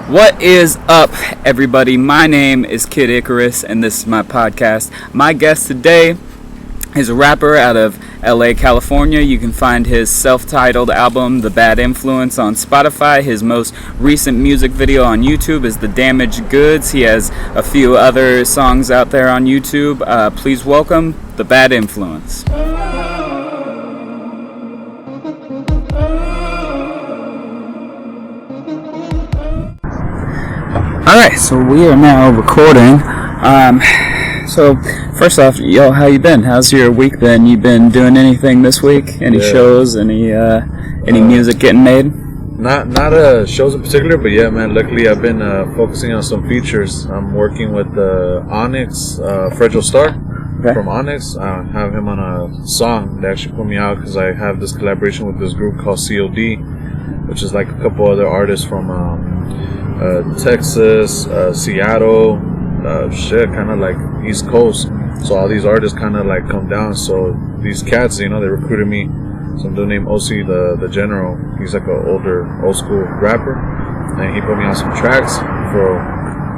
What is up, everybody? My name is Kid Ikarus, and this is my podcast. My guest today is a rapper out of LA, California. You can find his self-titled album, The Bad Influence, on Spotify. His most recent music video on YouTube is The Damaged Goods. He has a few other songs out there on YouTube. Please welcome The Bad Influence. Alright, so we are now recording. So first off, yo, how you been? How's your week been? You been doing anything this week? Any shows? Any music getting made? Not shows in particular, but yeah, man. Luckily, I've been focusing on some features. I'm working with Onyx, Fragile Star from Onyx. I have him on a song. They actually put me out because I have this collaboration with this group called COD, which is like a couple other artists from Texas, Seattle, kind of like East Coast. So all these artists kind of like come down. So these cats, they recruited me. Some dude named OC, the General. He's like an older, old school rapper, and he put me on some tracks for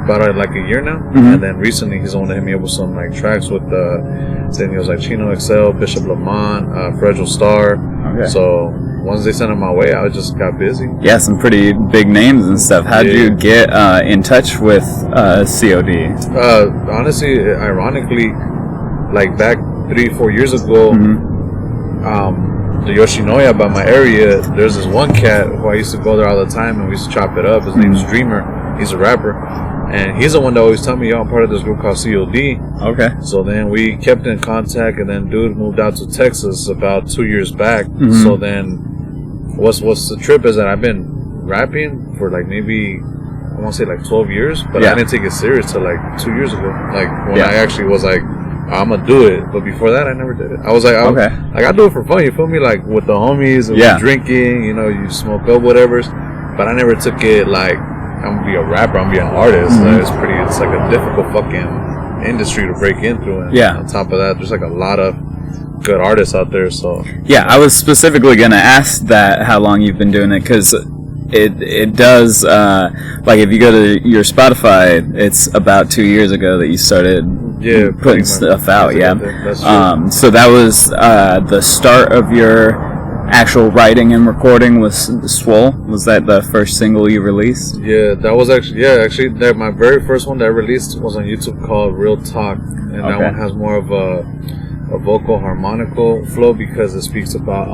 about like a year now. And then recently, he's the one that hit me up with some like tracks with then he was like Chino XL, Bishop Lamont, Fragile Star. Okay. So once they sent it my way, I just got busy. Yeah, some pretty big names and stuff. How'd you get in touch with COD? Honestly, ironically, like back 3-4 years ago, the Yoshinoya by my area, there's this one cat who I used to go there all the time and we used to chop it up. His name's Dreamer. He's a rapper. And he's the one that always told me, yo, I'm part of this group called COD. Okay. So then we kept in contact, and then dude moved out to Texas about 2 years back. So then what's the trip is that I've been rapping for like maybe, I want to say like 12 years, but I didn't take it serious till like 2 years ago. Like when I actually was like, I'm gonna do it. But before that, I never did it. I was like, I do it for fun. You feel me? Like with the homies, and we're drinking, you smoke up, whatever. But I never took it like, I'm gonna be a rapper, I'm gonna be an artist. It's like a difficult fucking industry to break into. And on top of that, there's like a lot of good artists out there. So yeah, I was specifically gonna ask that how long you've been doing it, because it does like if you go to your Spotify, it's about 2 years ago that you started putting stuff out. That's true. So that was the start of your actual writing and recording with Swole. Was that the first single you released? Yeah, that was actually my very first one that I released was on YouTube called Real Talk, and that one has more of a vocal harmonical flow because it speaks about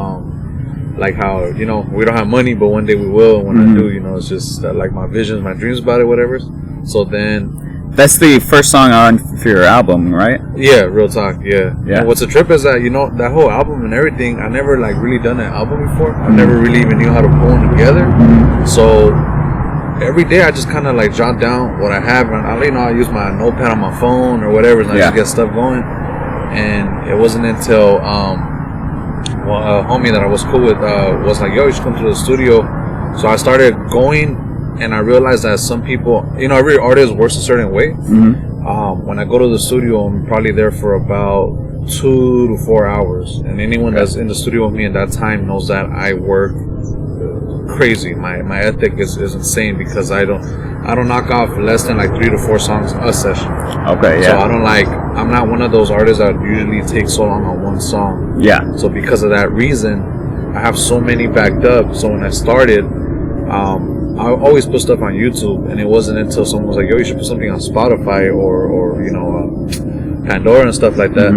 like how we don't have money, but one day we will. And when I do, it's just like my visions, my dreams about it, whatever. So then. That's the first song on for your album, right? Yeah, Real Talk, yeah. And what's the trip is that, that whole album and everything, I never like really done an album before. I never really even knew how to pull them together. So every day I just kind of like jot down what I have, and I use my notepad on my phone or whatever, and I just get stuff going. And it wasn't until a homie that I was cool with was like, yo, you should come to the studio. So I started going. And I realized that some people, every artist works a certain way. When I go to the studio, I'm probably there for about 2 to 4 hours. And anyone that's in the studio with me at that time knows that I work crazy. My ethic is insane because I don't knock off less than like 3 to 4 songs a session. Okay, yeah. So I'm not one of those artists that usually take so long on one song. Yeah. So because of that reason, I have so many backed up. So when I started, I always put stuff on YouTube, and it wasn't until someone was like, yo, you should put something on Spotify or Pandora and stuff like that.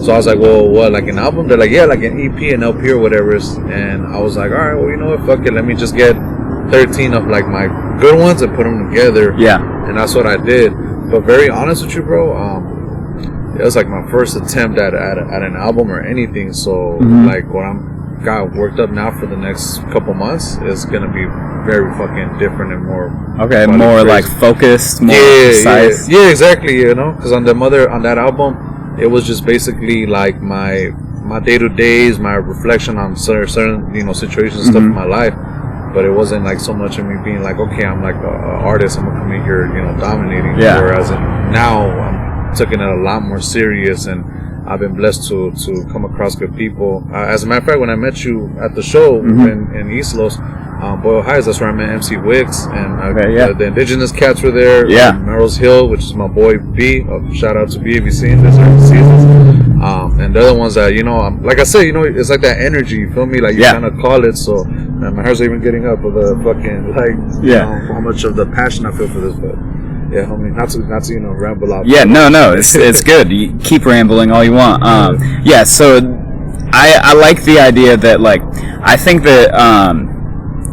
So I was like, well, what, like an album? They're like, yeah, like an EP, an LP or whatever. And I was like, all right, well, you know what, fuck it, let me just get 13 of like my good ones and put them together. Yeah. And that's what I did. But very honest with you, bro, it was like my first attempt at an album or anything. So like what I'm got worked up now for the next couple months is gonna be very fucking different and more more crazy. Like focused, more precise. Yeah, exactly. Because on that album, it was just basically like my day-to-days, my reflection on certain situations and stuff in my life. But it wasn't like so much of me being like, okay, I'm like a artist, I'm gonna come in here dominating. Whereas now I'm taking it a lot more serious, and I've been blessed to come across good people. As a matter of fact, when I met you at the show in East Los, Boyle Heights. That's where I met MC Wicks, and the indigenous cats were there. Yeah, Melrose Hill, which is my boy B. Shout out to B if you've seen this or seasons. And they're the ones that, you know, like I said, you know, it's like that energy. You feel me? Like you kind of call it. So man, my hair's even getting up with the fucking you know, how much of the passion I feel for this, but. Yeah, homie, not to you know, ramble out. Yeah, no, it's good. You keep rambling all you want. Yeah, so I like the idea that, like, I think that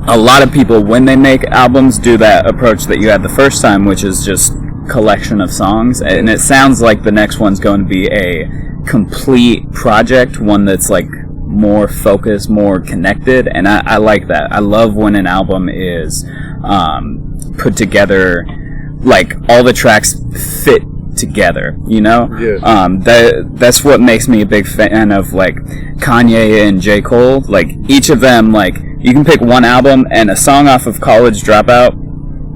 a lot of people, when they make albums, do that approach that you had the first time, which is just collection of songs, and it sounds like the next one's going to be a complete project, one that's like more focused, more connected, and I like that. I love when an album is put together, like all the tracks fit together, you know? That's what makes me a big fan of, like, Kanye and J. Cole. Like, each of them, like, you can pick one album and a song off of College Dropout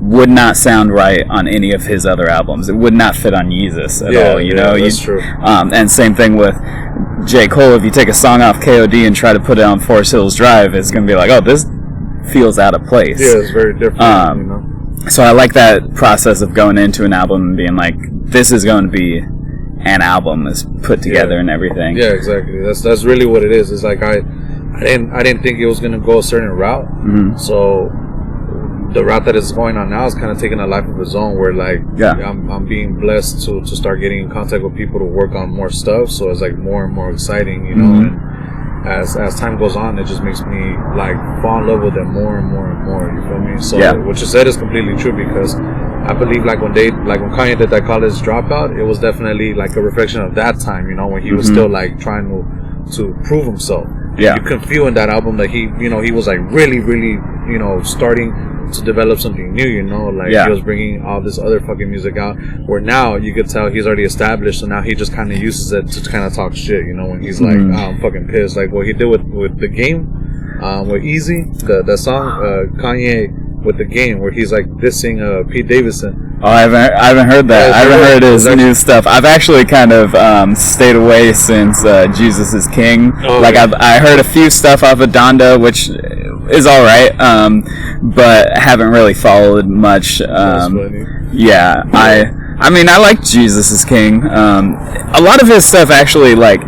would not sound right on any of his other albums. It would not fit on Yeezus at all, you know? That's true. And same thing with J. Cole. If you take a song off KOD and try to put it on Forest Hills Drive, it's going to be like, oh, this feels out of place. Yeah, it's very different, you know? So I like that process of going into an album and being like, this is going to be an album that's put together and everything. Yeah, exactly. That's really what it is. It's like I didn't think it was going to go a certain route. Mm-hmm. So the route that it's going on now is kind of taking a life of its own, where like I'm being blessed to start getting in contact with people to work on more stuff. So it's like more and more exciting, you know. Mm-hmm. And as time goes on, it just makes me like fall in love with it more and more and more. You feel me? So what you said is completely true, because I believe like when Kanye did that College Dropout, it was definitely like a reflection of that time. You know, when he was still like trying to prove himself. Yeah, you can feel in that album that he was like really, really, you know, starting to develop something new, you know, like he was bringing all this other fucking music out, where now you could tell he's already established, so now he just kind of uses it to kind of talk shit, you know, when he's like, oh, I'm fucking pissed, like what he did with The Game, with Easy, that song, Kanye with The Game, where he's like dissing Pete Davidson. Oh, I haven't heard that. I haven't heard his new stuff. I've actually kind of stayed away since Jesus Is King. Oh, like I heard a few stuff off of Donda, which is all right, but haven't really followed much. Yeah, I mean, I like Jesus Is King. A lot of his stuff actually, like,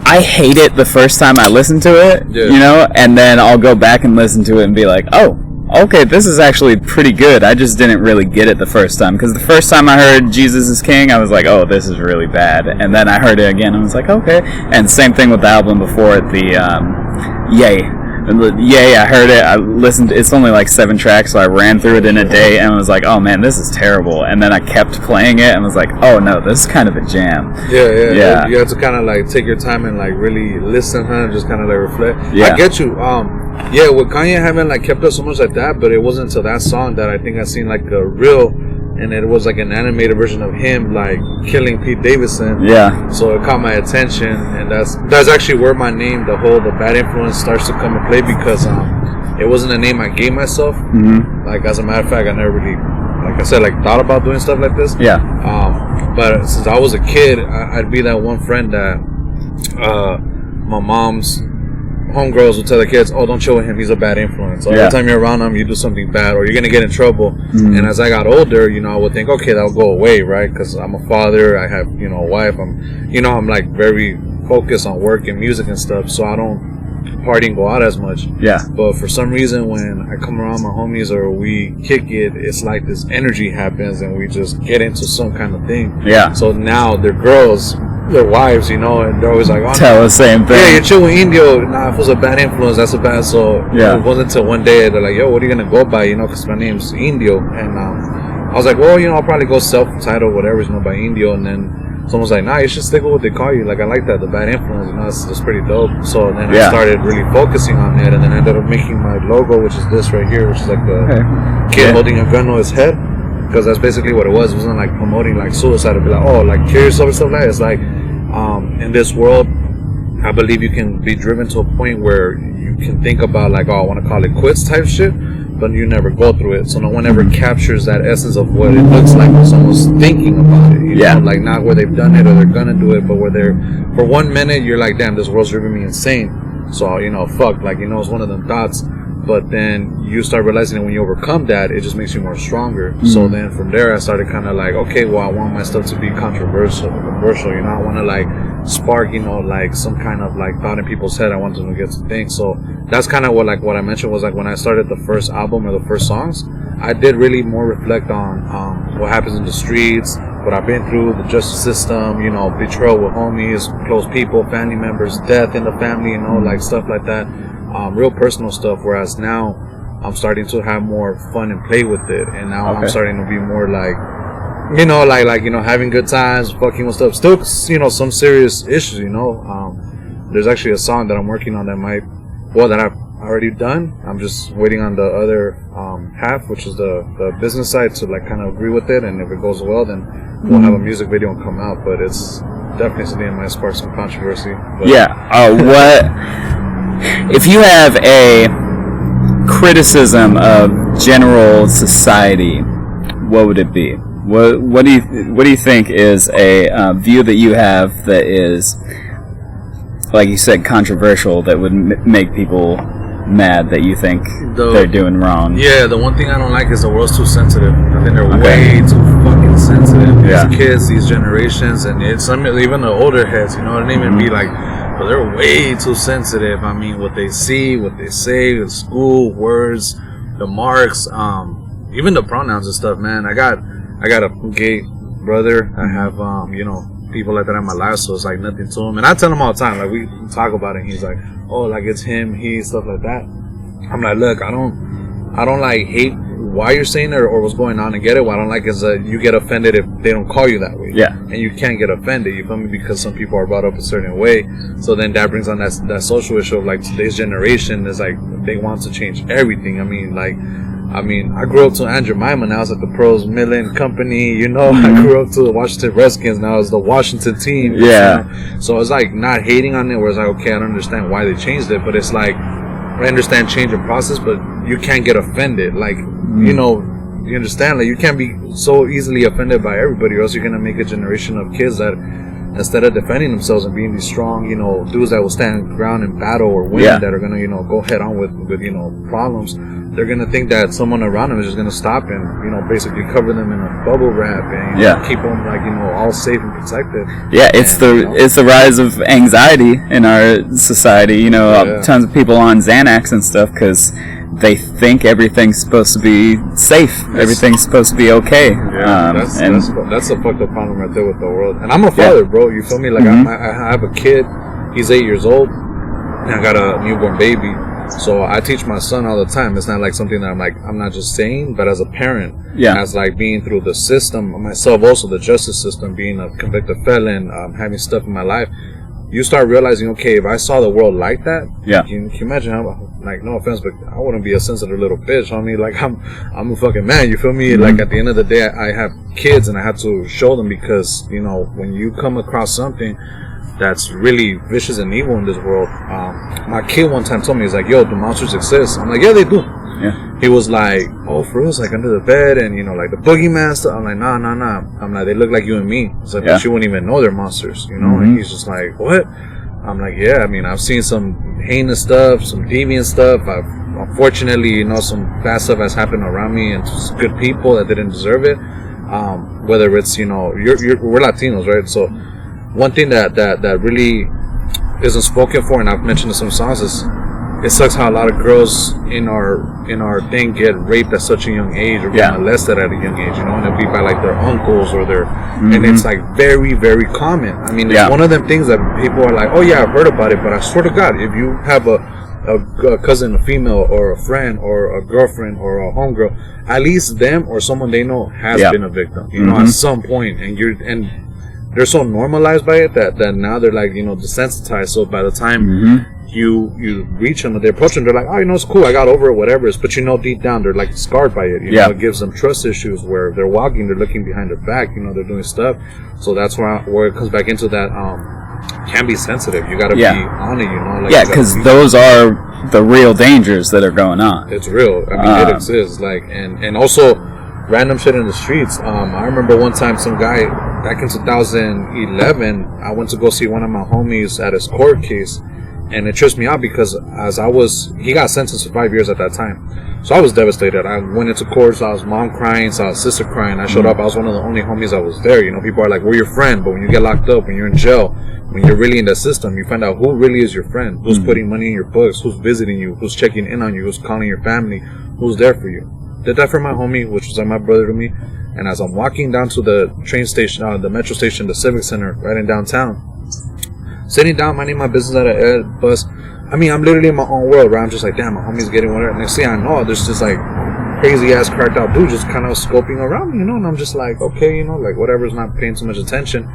I hate it the first time I listen to it, you know, and then I'll go back and listen to it and be like, oh, okay, this is actually pretty good. I just didn't really get it the first time, because the first time I heard Jesus Is King, I was like, oh, this is really bad. And then I heard it again, and I was like, okay. And same thing with the album before it, the Yay. Yay, I heard it, I listened, it's only like 7 tracks, so I ran through it in a day, and I was like, oh man, this is terrible. And then I kept playing it, and was like, oh no, this is kind of a jam. Yeah. You have to kind of like take your time and like really listen, and just kind of like reflect. I get you. Yeah, with Kanye having like kept up so much like that, but it wasn't until that song that I think I seen like a real, and it was like an animated version of him like killing Pete Davidson. Yeah. So it caught my attention, and that's actually where my name, the bad influence, starts to come into play, because it wasn't a name I gave myself. Mm-hmm. Like, as a matter of fact, I never really, like I said, like thought about doing stuff like this. Yeah. But since I was a kid, I'd be that one friend that my mom's homegirls would tell the kids, oh, don't chill with him, he's a bad influence. Every time you're around him, you do something bad, or you're gonna get in trouble. Mm-hmm. And as I got older, you know, I would think, okay, that'll go away, right? Because I'm a father, I have, you know, a wife, I'm like very focused on work and music and stuff, so I don't party and go out as much. Yeah. But for some reason, when I come around my homies or we kick it, it's like this energy happens, and we just get into some kind of thing. Yeah. So now they're girls, their wives, you know, and they're always like, oh, tell the same thing. Yeah, you're chill with Indio. Nah, if it was a bad influence, that's a bad. So it wasn't until one day they're like, yo, what are you gonna go by? You know, because my name's Indio, and I was like, well, you know, I'll probably go self-titled, whatever, you know, by Indio. And then someone was like, nah, you should stick with what they call you. Like, I like that, the bad influence. You know, that's pretty dope. So then I started really focusing on it, and then I ended up making my logo, which is this right here, which is like the kid holding a gun on his head. Because that's basically what it was. It wasn't like promoting like suicide. It'd be like, oh, like kill yourself or stuff like that. It's like, in this world, I believe you can be driven to a point where you can think about like, oh, I want to call it quits type shit, but you never go through it. So no one ever captures that essence of what it looks like when someone's thinking about it. You know? Like not where they've done it or they're gonna do it, but where they're, for 1 minute, you're like, damn, this world's driving me insane. So, you know, fuck, like, you know, it's one of them thoughts. But then you start realizing that when you overcome that, it just makes you more stronger. So then from there, I started kind of like, okay, well, I want my stuff to be controversial, you know, I want to like spark, you know, like some kind of like thought in people's head. I want them to get to think. So that's kind of what I mentioned was like when I started the first album or the first songs, I did really more reflect on what happens in the streets, what I've been through, the justice system, you know, betrayal with homies, close people, family members, death in the family, you know, like stuff like that. Real personal stuff, whereas now I'm starting to have more fun and play with it, and now I'm starting to be more like, you know, like you know, having good times, fucking with stuff. Still, you know, some serious issues, you know. There's actually a song that I'm working on that I've already done. I'm just waiting on the other half, which is the business side, to like kind of agree with it, and if it goes well, then we'll have a music video come out. But it's definitely something that might spark some controversy. But what if you have a criticism of general society, what would it be? What do you think is a view that you have that is, like you said, controversial, that would make people mad, that you think they're doing wrong? Yeah, the one thing I don't like is the world's too sensitive. I think they're way too fucking sensitive. These kids, these generations, and it's even the older heads, you know, it didn't even be like, but they're way too sensitive. I mean, what they see, what they say, the school, words, the marks, even the pronouns and stuff, man. I got a gay brother. I have, you know, people like that in my life, so it's like nothing to him. And I tell him all the time, like we talk about it, and he's like, oh, like it's him, he, stuff like that. I'm like, look, I don't like hate why you're saying it or what's going on, and get it. What I don't like is that you get offended if they don't call you that way. Yeah. And you can't get offended, you feel me? Because some people are brought up a certain way. So then that brings on that social issue of like today's generation is like they want to change everything. I mean, I grew up to Aunt Jemima, now it's at the Pros Millen Company, you know. I grew up to the Washington Redskins, now it's the Washington team. Yeah. You know? So it's like not hating on it, where it's like, okay, I don't understand why they changed it, but it's like, I understand change in process, but you can't get offended. Like, you know, you understand, like you can't be so easily offended by everybody, or else you're going to make a generation of kids that instead of defending themselves and being these strong, you know, dudes that will stand ground in battle, or women that are going to, you know, go head on with, you know, problems, they're going to think that someone around them is just going to stop and, you know, basically cover them in a bubble wrap and keep them, like, you know, all safe and protected. Yeah, it's the rise of anxiety in our society, you know, tons of people on Xanax and stuff because they think everything's supposed to be safe. Everything's supposed to be okay. Yeah, that's a fucked up problem right there with the world. And I'm a father, bro. You feel me? Like, I have a kid. He's 8 years old. And I got a newborn baby. So I teach my son all the time. It's not like something that I'm not just saying, but as a parent, as like being through the system, myself also, the justice system, being a convicted felon, having stuff in my life, you start realizing, okay, if I saw the world like that, can you imagine how, like, no offense, but I wouldn't be a sensitive little bitch. I mean, like, I'm a fucking man, you feel me? Like, at the end of the day, I have kids and I have to show them, because, you know, when you come across something that's really vicious and evil in this world, my kid one time told me, he's like, yo, do monsters exist? I'm like, yeah, they do. Yeah. He was like, oh, for real? It's like under the bed and, you know, like the boogeyman stuff. I'm like, nah. I'm like, they look like you and me. It's like, but you wouldn't even know they're monsters, you know? And he's just like, what? I'm like, yeah, I mean, I've seen some heinous stuff, some deviant stuff. Unfortunately, you know, some bad stuff has happened around me and just good people that didn't deserve it. Whether it's, you know, we're Latinos, right? So one thing that really isn't spoken for, and I've mentioned in some songs, is it sucks how a lot of girls in our thing get raped at such a young age, or get molested at a young age, you know, and it'll be by like their uncles or their, and it's like very, very common. I mean, it's one of them things that people are like, oh yeah, I've heard about it, but I swear to God, if you have a cousin, a female, or a friend, or a girlfriend, or a homegirl, at least them or someone they know has been a victim, you know, at some point, and they're so normalized by it that now they're like, you know, desensitized. So by the time you reach them and they approach them, they're like, oh, you know, it's cool, I got over it, whatever. But you know, deep down, they're like scarred by it. You know, it gives them trust issues where they're walking, they're looking behind their back, you know, they're doing stuff. So that's where it comes back into that, can be sensitive. You gotta be on it, you know. Like, because those are the real dangers that are going on. It's real. I mean, it exists. Like, and also random shit in the streets. I remember one time some guy, back in 2011, I went to go see one of my homies at his court case, And it tripped me out because he got sentenced to 5 years at that time. So I was devastated. I went into court, saw his mom crying, saw his sister crying. I showed up. I was one of the only homies that was there. You know, people are like, we're your friend. But when you get locked up, when you're in jail, when you're really in the system, you find out who really is your friend, who's putting money in your books, who's visiting you, who's checking in on you, who's calling your family, who's there for you. Did that for my homie, which was like my brother to me. And as I'm walking down to the train station, the metro station, the Civic Center, right in downtown, sitting down, minding my business at a bus. I mean, I'm literally in my own world, where I'm just like, damn, my homie's getting whatever. Next thing I know, there's just like crazy ass cracked out dude just kind of scoping around me, you know. And I'm just like, okay, you know, like whatever's, not paying too much attention.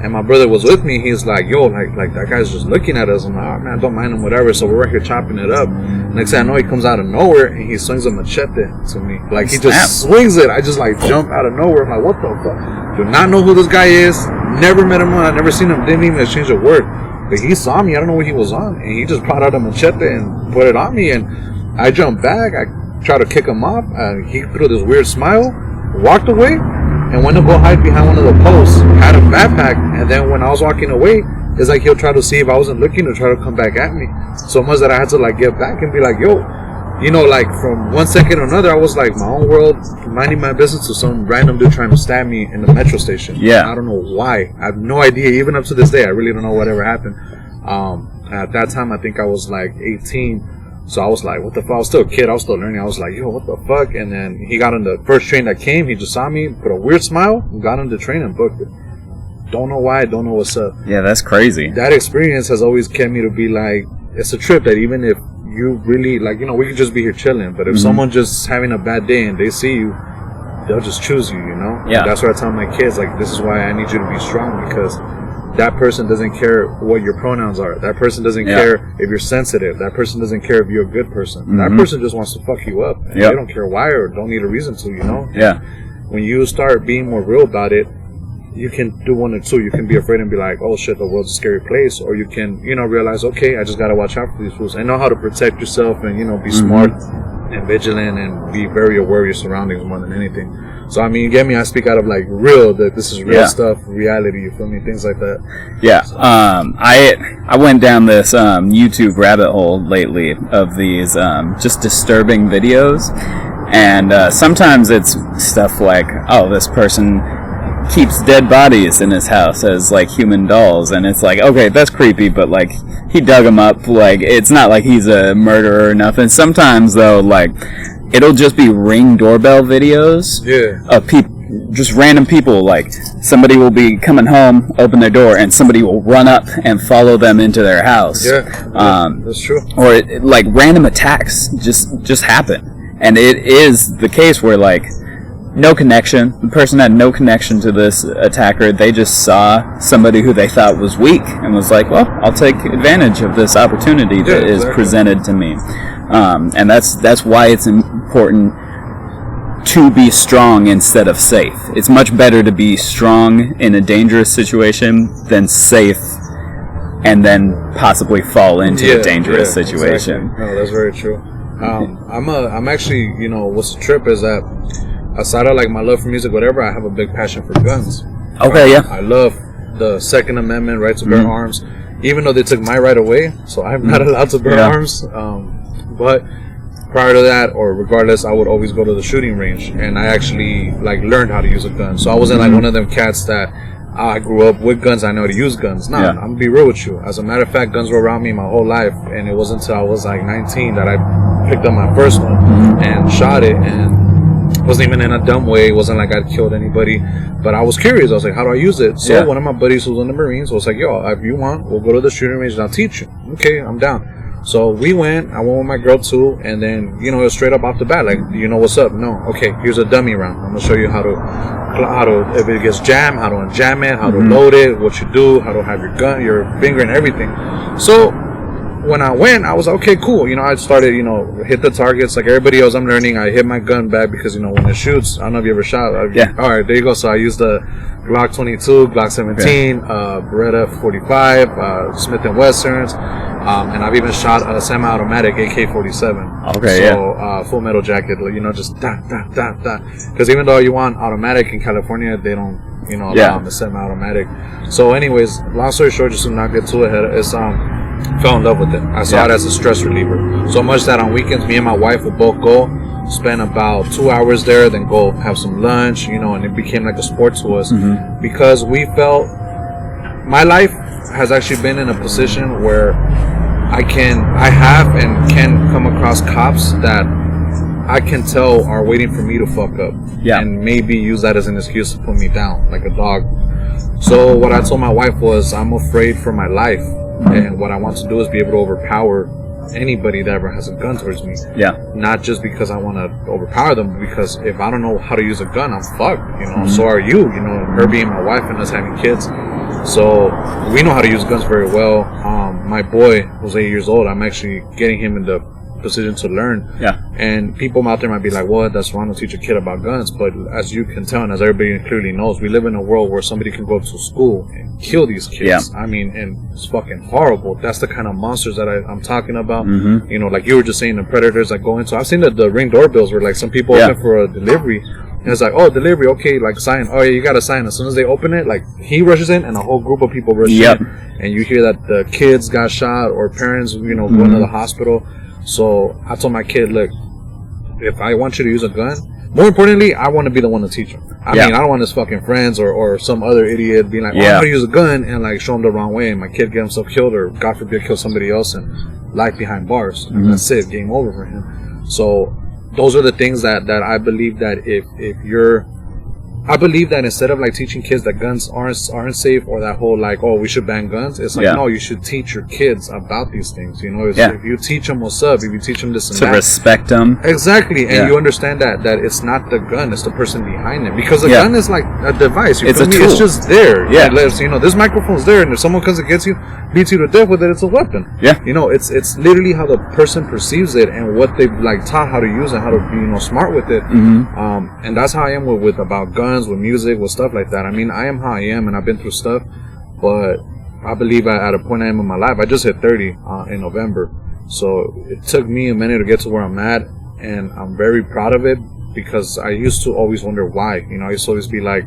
And my brother was with me. He's like, yo, like that guy's just looking at us. I'm like, oh man, don't mind him, whatever. So we're right here chopping it up. Next thing I know, he comes out of nowhere and he swings a machete to me. Like he just swings it. I just like jump out of nowhere. I'm like, what the fuck? Do not know who this guy is. Never met him. I never seen him. Didn't even exchange a word. But he saw me. I don't know what he was on, and he just brought out a machete and put it on me. And I jumped back. I tried to kick him off. He threw this weird smile, walked away, and went to go hide behind one of the posts. Had a backpack, and then when I was walking away, it's like he'll try to see if I wasn't looking to try to come back at me. So much that I had to like get back and be like, yo, you know, like from one second to another, I was like my own world, minding my business, to some random dude trying to stab me in the metro station. Yeah. I don't know why. I have no idea. Even up to this day, I really don't know whatever happened. At that time, I think I was like 18. So I was like, what the fuck? I was still a kid. I was still learning. I was like, yo, what the fuck? And then he got on the first train that came. He just saw me, put a weird smile, got on the train and booked it. Don't know why. Don't know what's up. Yeah, that's crazy. That experience has always kept me to be like, it's a trip that even if you really, like, you know, we could just be here chilling, but if someone just having a bad day and they see you, they'll just choose you, you know? Yeah. And that's what I tell my kids, like, this is why I need you to be strong, because that person doesn't care what your pronouns are. That person doesn't care if you're sensitive. That person doesn't care if you're a good person. That person just wants to fuck you up. And they don't care why or don't need a reason to, you know? Yeah. When you start being more real about it, you can do one or two. You can be afraid and be like, oh shit, the world's a scary place. Or you can, you know, realize, okay, I just gotta watch out for these fools. And know how to protect yourself and, you know, be smart and vigilant and be very aware of your surroundings more than anything. So, I mean, you get me? I speak out of like real, that this is real stuff, reality, you feel me? Things like that. Yeah. So. I went down this YouTube rabbit hole lately of these just disturbing videos. And sometimes it's stuff like, oh, this person keeps dead bodies in his house as like human dolls, and it's like, okay, that's creepy, but like he dug them up. Like it's not like he's a murderer or nothing. Sometimes though, like it'll just be Ring doorbell videos of people, just random people. Like somebody will be coming home, open their door, and somebody will run up and follow them into their house. That's true. Or like random attacks just happen, and it is the case where like no connection. The person had no connection to this attacker. They just saw somebody who they thought was weak and was like, well, I'll take advantage of this opportunity that is presented to me. And that's why it's important to be strong instead of safe. It's much better to be strong in a dangerous situation than safe and then possibly fall into a dangerous situation. Exactly. No, that's very true. I'm actually, you know, what's the trip is that aside of like my love for music, whatever, I have a big passion for guns. Okay, I love the Second Amendment, right to bear arms, even though they took my right away, so I'm not allowed to bear arms. But prior to that, or regardless, I would always go to the shooting range, and I actually like learned how to use a gun. So I wasn't like one of them cats that I grew up with guns, I know how to use guns. Nah, I'm gonna be real with you. As a matter of fact, guns were around me my whole life, and it wasn't until I was like 19 that I picked up my first one and shot it, and wasn't even in a dumb way. It wasn't like I'd killed anybody, but I was curious. I was like, how do I use it? So one of my buddies who was in the Marines was like, yo, if you want, we'll go to the shooting range and I'll teach you. Okay, I'm down. So we went. I went with my girl too, and then, you know, it was straight up off the bat, like, do you know what's up? No. Okay, here's a dummy round. I'm gonna show you how to if it gets jammed, how to unjam it, how to load it, what you do, how to have your gun, your finger, and everything. So when I went, I was like, okay, cool. You know, I started, you know, hit the targets like everybody else. I'm learning. I hit my gun back because, you know, when it shoots, I don't know if you ever shot. All right, there you go. So I used the Glock 22, Glock 17, Beretta 45, Smith & Westerns, and I've even shot a semi-automatic AK-47. Okay, so, Full Metal Jacket, you know, just da. Because even though you want automatic in California, they don't, you know, allow them the semi-automatic. So anyways, long story short, just to not get too ahead, it's, Fell in love with it. I saw it as a stress reliever. So much that on weekends, me and my wife would both go, spend about 2 hours there, then go have some lunch, and it became like a sport to us. Because we felt, my life has actually been in a position where I have and can come across cops that I can tell are waiting for me to fuck up. And maybe use that as an excuse to put me down like a dog. So what I told my wife was, I'm afraid for my life, and what I want to do is be able to overpower anybody that ever has a gun towards me. Not just because I want to overpower them, but because if I don't know how to use a gun, I'm fucked. So are you. Her being my wife and us having kids. So we know how to use guns very well. My boy, who's 8 years old, I'm actually getting him in the position to learn. And people out there might be like, well, that's wrong to teach a kid about guns. But as you can tell, and as everybody clearly knows, we live in a world where somebody can go to school and kill these kids. I mean, and it's fucking horrible. That's the kind of monsters that I'm talking about. Like you were just saying, the predators that go into. I've seen the Ring doorbells where like some people open for a delivery. And it's like, oh, delivery, okay, like sign. Oh, yeah, you got to sign. As soon as they open it, like he rushes in and a whole group of people rush in. And you hear that the kids got shot or parents, going to the hospital. So I told my kid, look, if I want you to use a gun, more importantly, I want to be the one to teach him. I mean, I don't want his fucking friends or some other idiot being like, oh, I'm going to use a gun and like show him the wrong way and my kid get himself killed or God forbid kill somebody else and life behind bars. And that's it, game over for him. So those are the things that I believe that I believe that instead of like teaching kids that guns aren't safe or that whole like, oh, we should ban guns, it's like, no, you should teach your kids about these things. If you teach them what's up, if you teach them this and that, to respect them, exactly, and you understand that it's not the gun, it's the person behind it, because the gun is like a device. It's a tool. It's just there. This microphone's there, and if someone comes and gets you, beats you to death with it, it's a weapon. It's literally how the person perceives it and what they've like taught how to use it, how to be smart with it. And that's how I am with about guns, with music, with stuff like that. I mean, I am how I am, and I've been through stuff, but I believe at a point I am in my life, I just hit 30 in November, so it took me a minute to get to where I'm at, and I'm very proud of it, because I used to always wonder why. I used to always be like,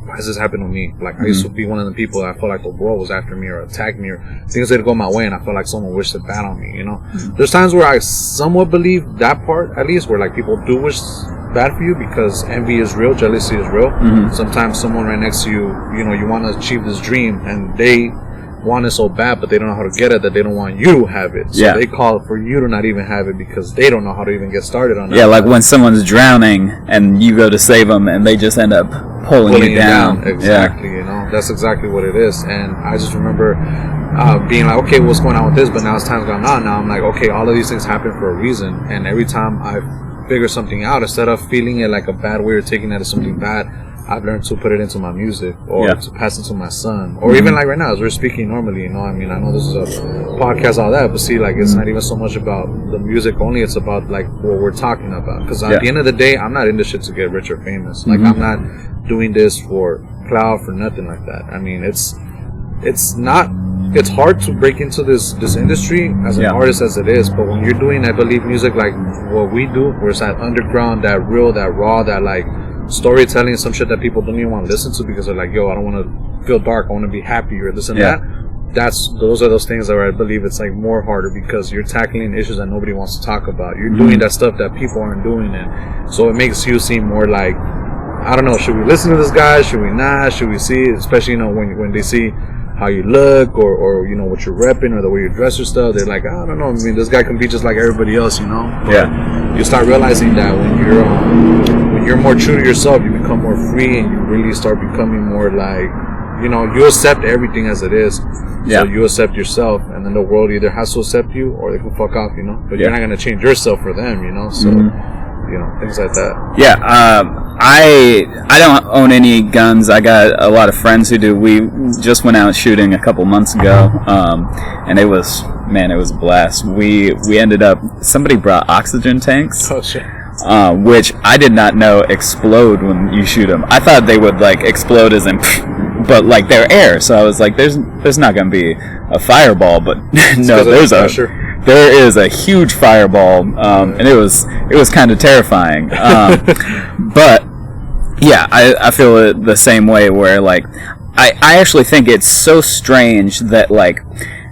why does this happen to me? Like, I used to be one of the people that I felt like the world was after me or attacked me or things didn't go my way, and I felt like someone wished it bad on me, There's times where I somewhat believe that part, at least, where like people do wish bad for you because envy is real, jealousy is real. Sometimes someone right next to you, you want to achieve this dream and they want it so bad, but they don't know how to get it, that they don't want you to have it. So they call for you to not even have it because they don't know how to even get started on it. Like when someone's drowning and you go to save them and they just end up pulling you down. Exactly, that's exactly what it is. And I just remember being like, okay, what's going on with this? But now as time's gone on, now I'm like, okay, all of these things happen for a reason. And every time I figure something out, instead of feeling it like a bad way or taking it as something bad, I've learned to put it into my music or to pass it to my son, or even like right now as we're speaking normally, I mean, I know this is a podcast, all that, but see, like, it's not even so much about the music only, it's about like what we're talking about, because at the end of the day, I'm not in this shit to get rich or famous. Like, I'm not doing this for clout, for nothing like that. I mean, it's hard to break into this industry as an artist as it is, but when you're doing, I believe, music like what we do, where it's that underground, that real, that raw, that like storytelling, some shit that people don't even want to listen to because they're like, yo, I don't want to feel dark, I want to be happy or this and that. Those are those things that I believe it's like more harder because you're tackling issues that nobody wants to talk about. You're doing that stuff that people aren't doing, and so it makes you seem more like, I don't know, should we listen to this guy? Should we not? Should we see? Especially, when they see how you look or what you're repping or the way you dress your stuff, they're like, I don't know, I mean, this guy can be just like everybody else, But you start realizing that when you're more true to yourself, you become more free and you really start becoming more like, you accept everything as it is. So you accept yourself, and then the world either has to accept you or they can fuck off, but you're not going to change yourself for them, so things like that. I don't own any guns. I got a lot of friends who do. We just went out shooting a couple months ago, and it was a blast. We ended up, somebody brought oxygen tanks. Oh shit. Which I did not know explode when you shoot them. I thought they would like explode as in, but like they're air. So I was like, there's not going to be a fireball, but no, there is a huge fireball, and it was kind of terrifying. But yeah, I feel it the same way where like I actually think it's so strange that like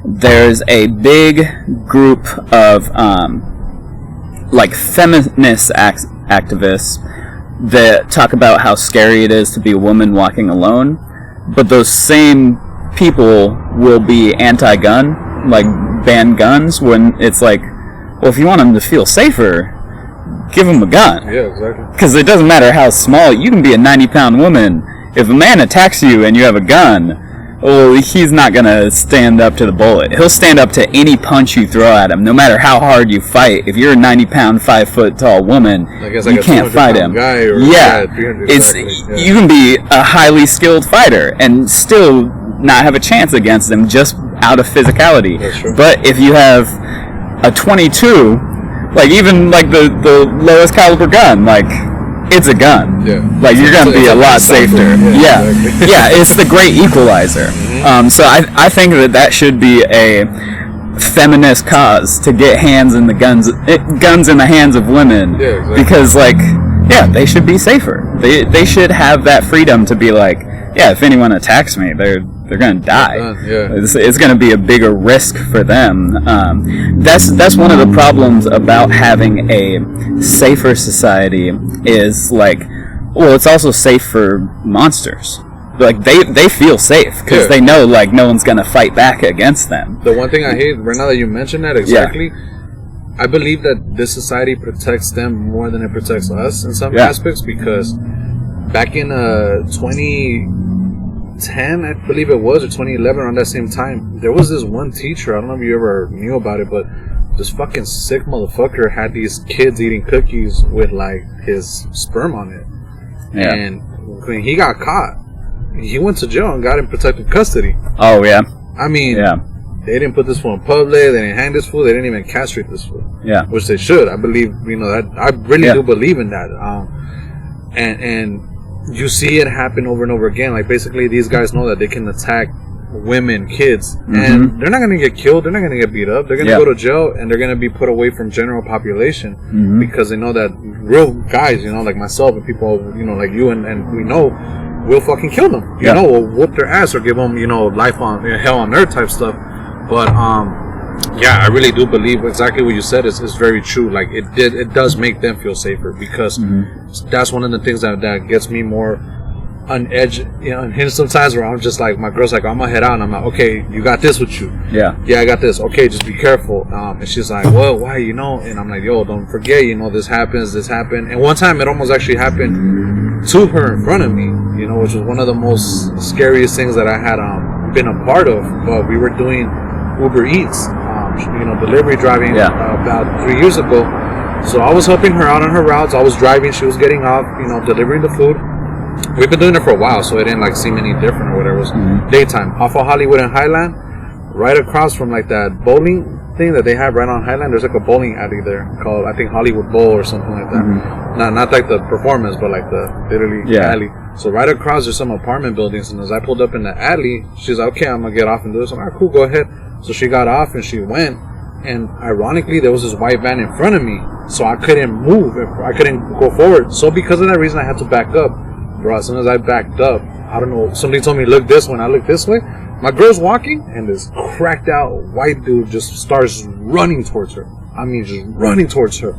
there's a big group of like feminist activists that talk about how scary it is to be a woman walking alone, but those same people will be anti-gun, like ban guns, when it's like, well, if you want them to feel safer, give them a gun. Yeah, exactly. Because it doesn't matter how small, you can be a 90-pound woman. If a man attacks you and you have a gun, well, he's not going to stand up to the bullet. He'll stand up to any punch you throw at him, no matter how hard you fight. If you're a 90-pound, 5-foot-tall woman, you can't fight him. Guy or you can be a highly skilled fighter and still not have a chance against them just out of physicality. That's true. But if you have a 22, like even like the lowest caliber gun, like it's a gun. Yeah. Like you're gonna be a lot safer. Yeah. Exactly. Yeah. It's the great equalizer. Mm-hmm. So I think that should be a feminist cause to get guns in the hands of women. Yeah, exactly. Because like, yeah, they should be safer. They should have that freedom to be like, yeah, if anyone attacks me, they're going to die. It's going to be a bigger risk for them. That's one of the problems about having a safer society is like, well, it's also safe for monsters. Like they feel safe because they know like no one's going to fight back against them. The one thing I hate right now that you mentioned that exactly, I believe that this society protects them more than it protects us in some aspects, because back in 2010, I believe it was, or 2011, around that same time, there was this one teacher, I don't know if you ever knew about it, but this fucking sick motherfucker had these kids eating cookies with like his sperm on it. Yeah. And when he got caught, he went to jail and got in protective custody. Oh, yeah. I mean, they didn't put this fool in public, they didn't hang this fool, they didn't even castrate this fool. Yeah. Which they should. I believe, that I really do believe in that. And you see it happen over and over again. Like, basically, these guys know that they can attack women, kids, and they're not going to get killed, they're not going to get beat up, they're going to go to jail, and they're going to be put away from general population because they know that real guys, like myself and people, like you and we know, will fucking kill them, will whoop their ass or give them, life on hell on earth type stuff. But I really do believe exactly what you said is very true. Like it does make them feel safer, because that's one of the things that gets me more on edge, and sometimes where I'm just like, my girl's like, I'm gonna head out, and I'm like, okay, you got this with you? Yeah, I got this. Okay, just be careful. And she's like, well, why, and I'm like, yo, don't forget, this happened. And one time it almost actually happened to her in front of me, which was one of the most scariest things that I had been a part of. But we were doing Uber Eats, delivery driving about 3 years ago. So I was helping her out on her routes. I was driving, she was getting off, delivering the food. We've been doing it for a while, so it didn't seem any different or whatever. It was daytime. Off of Hollywood and Highland, right across from that bowling thing that they have right on Highland, there's a bowling alley there called, I think, Hollywood Bowl or something like that. Not like the performance, but the alley. So right across, there's some apartment buildings, and as I pulled up in the alley, she's like, okay, I'm gonna get off and do this. I'm like, all right, cool, go ahead. So she got off and she went, and ironically, there was this white van in front of me, so I couldn't move. I couldn't go forward. So because of that reason, I had to back up. Bro, as soon as I backed up, I don't know, somebody told me look this way, and I looked this way. My girl's walking, and this cracked out white dude just starts running towards her. I mean, just running towards her.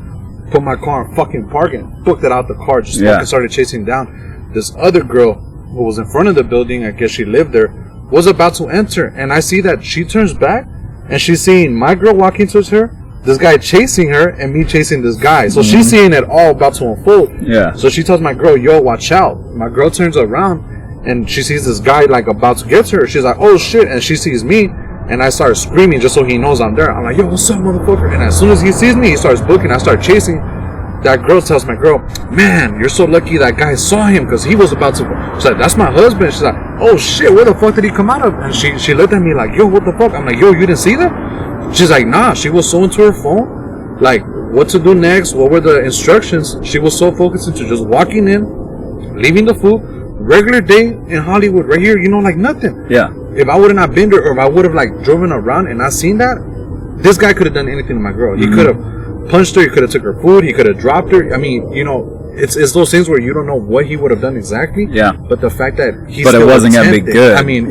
Put my car in fucking park and booked it out the car. Just fucking started chasing down. This other girl who was in front of the building, I guess she lived there, was about to enter. And I see that she turns back, and she's seeing my girl walking towards her, this guy chasing her, and me chasing this guy. So she's seeing it all about to unfold. Yeah. So she tells my girl, yo, watch out. My girl turns around, and she sees this guy about to get to her. She's like, oh shit. And she sees me, and I start screaming just so he knows I'm there. I'm like, yo, what's up, motherfucker? And as soon as he sees me, he starts booking. I start chasing. That girl tells my girl, man, you're so lucky that guy saw him, because he was about to. She's like, that's my husband. She's like, oh shit, where the fuck did he come out of? And she looked at me like, yo, what the fuck? I'm like, yo, you didn't see that? She's like, nah, she was so into her phone, like what to do next, what were the instructions. She was so focused into just walking in, leaving the food, regular day in Hollywood, right here, like nothing. Yeah. If I would have not been there, or if I would have driven around and not seen that, this guy could have done anything to my girl. He could have punched her, he could have took her food, he could have dropped her. I mean, it's those things where you don't know what he would have done exactly. Yeah. But the fact that he, but it wasn't gonna be good. I mean,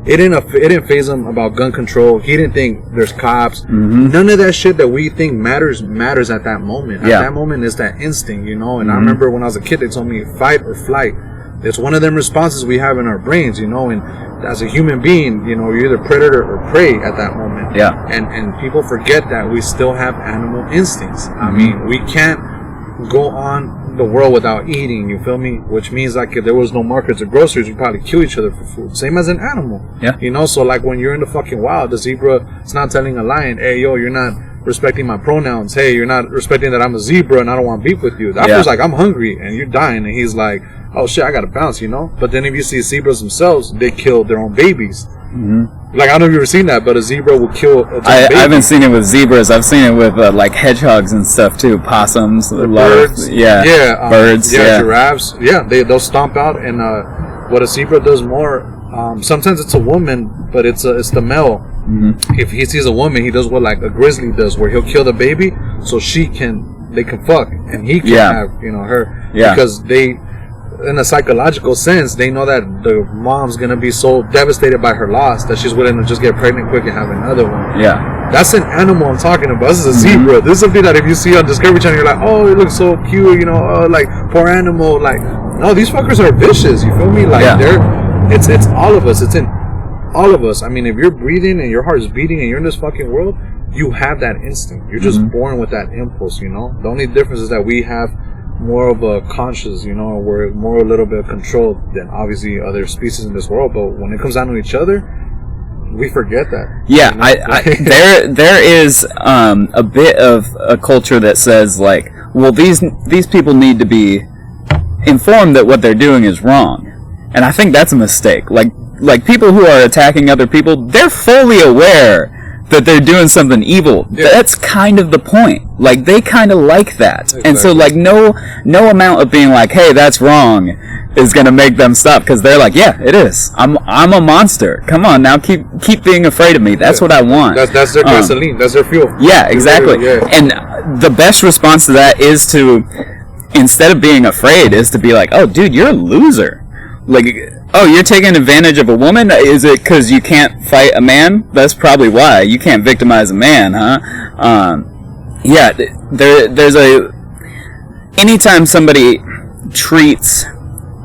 It didn't faze him about gun control. He didn't think there's cops. None of that shit that we think matters at that moment. At that moment, is that instinct, you know. And I remember when I was a kid, they told me fight or flight. It's one of them responses we have in our brains, you know. And as a human being, you know, you're either predator or prey at that moment. Yeah. And people forget that we still have animal instincts. I mean, we can't go on the world without eating, you feel me? Which means, like, if there was no markets or groceries, we'd probably kill each other for food. Same as an animal. Yeah. You know, so like when you're in the fucking wild, the zebra is not telling a lion, hey, yo, you're not respecting my pronouns. Hey, you're not respecting that I'm a zebra and I don't want beef with you. That feels like I'm hungry and you're dying. And he's like, oh shit, I gotta bounce, you know? But then if you see zebras themselves, they kill their own babies. Like, I don't know if you've ever seen that, but a zebra will kill a baby. I haven't seen it with zebras. I've seen it with like hedgehogs and stuff too. Possums, birds, birds, giraffes. Yeah, they'll stomp out. And what a zebra does more, sometimes it's a woman, but it's the male. If he sees a woman, he does what like a grizzly does, where he'll kill the baby so they can fuck and he can have, you know, her, because they, in a psychological sense, they know that the mom's gonna be so devastated by her loss that she's willing to just get pregnant quick and have another one. Yeah, that's an animal I'm talking about. This is a zebra. This is something that if you see on Discovery Channel, you're like, oh, it looks so cute, you know, oh, like poor animal. Like, no, these fuckers are vicious. You feel me? Like, it's all of us. It's in all of us. I mean, if you're breathing and your heart is beating and you're in this fucking world, you have that instinct. You're just born with that impulse. You know, the only difference is that we have more of a conscious, you know, we're more a little bit controlled than obviously other species in this world. But when it comes down to each other, we forget that. Yeah, you know? there is a bit of a culture that says, like, well, these people need to be informed that what they're doing is wrong, and I think that's a mistake. Like people who are attacking other people, they're fully aware that they're doing something evil. That's kind of the point. Like, they kind of like that. Exactly. And so, like, no amount of being like, hey, that's wrong, is gonna make them stop, because they're like, yeah, it is. I'm a monster. Come on, now keep being afraid of me. That's what I want. That's their gasoline. That's their fuel. Yeah, exactly. And the best response to that is to, instead of being afraid, is to be like, oh, dude, you're a loser. Like, oh, you're taking advantage of a woman? Is it because you can't fight a man? That's probably why. You can't victimize a man, huh? There's anytime somebody treats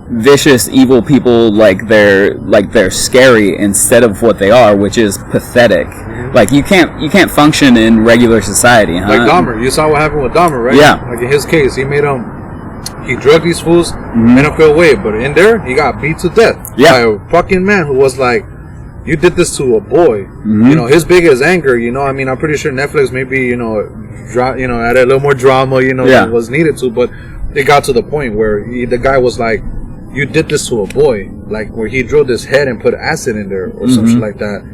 vicious, evil people like they're scary instead of what they are, which is pathetic. Like, you can't function in regular society, huh? Like Dahmer. You saw what happened with Dahmer, right? Yeah. Like, in his case, he drugged these fools, made them feel away, but in there, he got beat to death by a fucking man who was like, you did this to a boy. You know, his biggest anger, you know, I mean, I'm pretty sure Netflix maybe, you know, added a little more drama, you know, than was needed to, but it got to the point where the guy was like, you did this to a boy, like, where he drilled his head and put acid in there or some shit like that.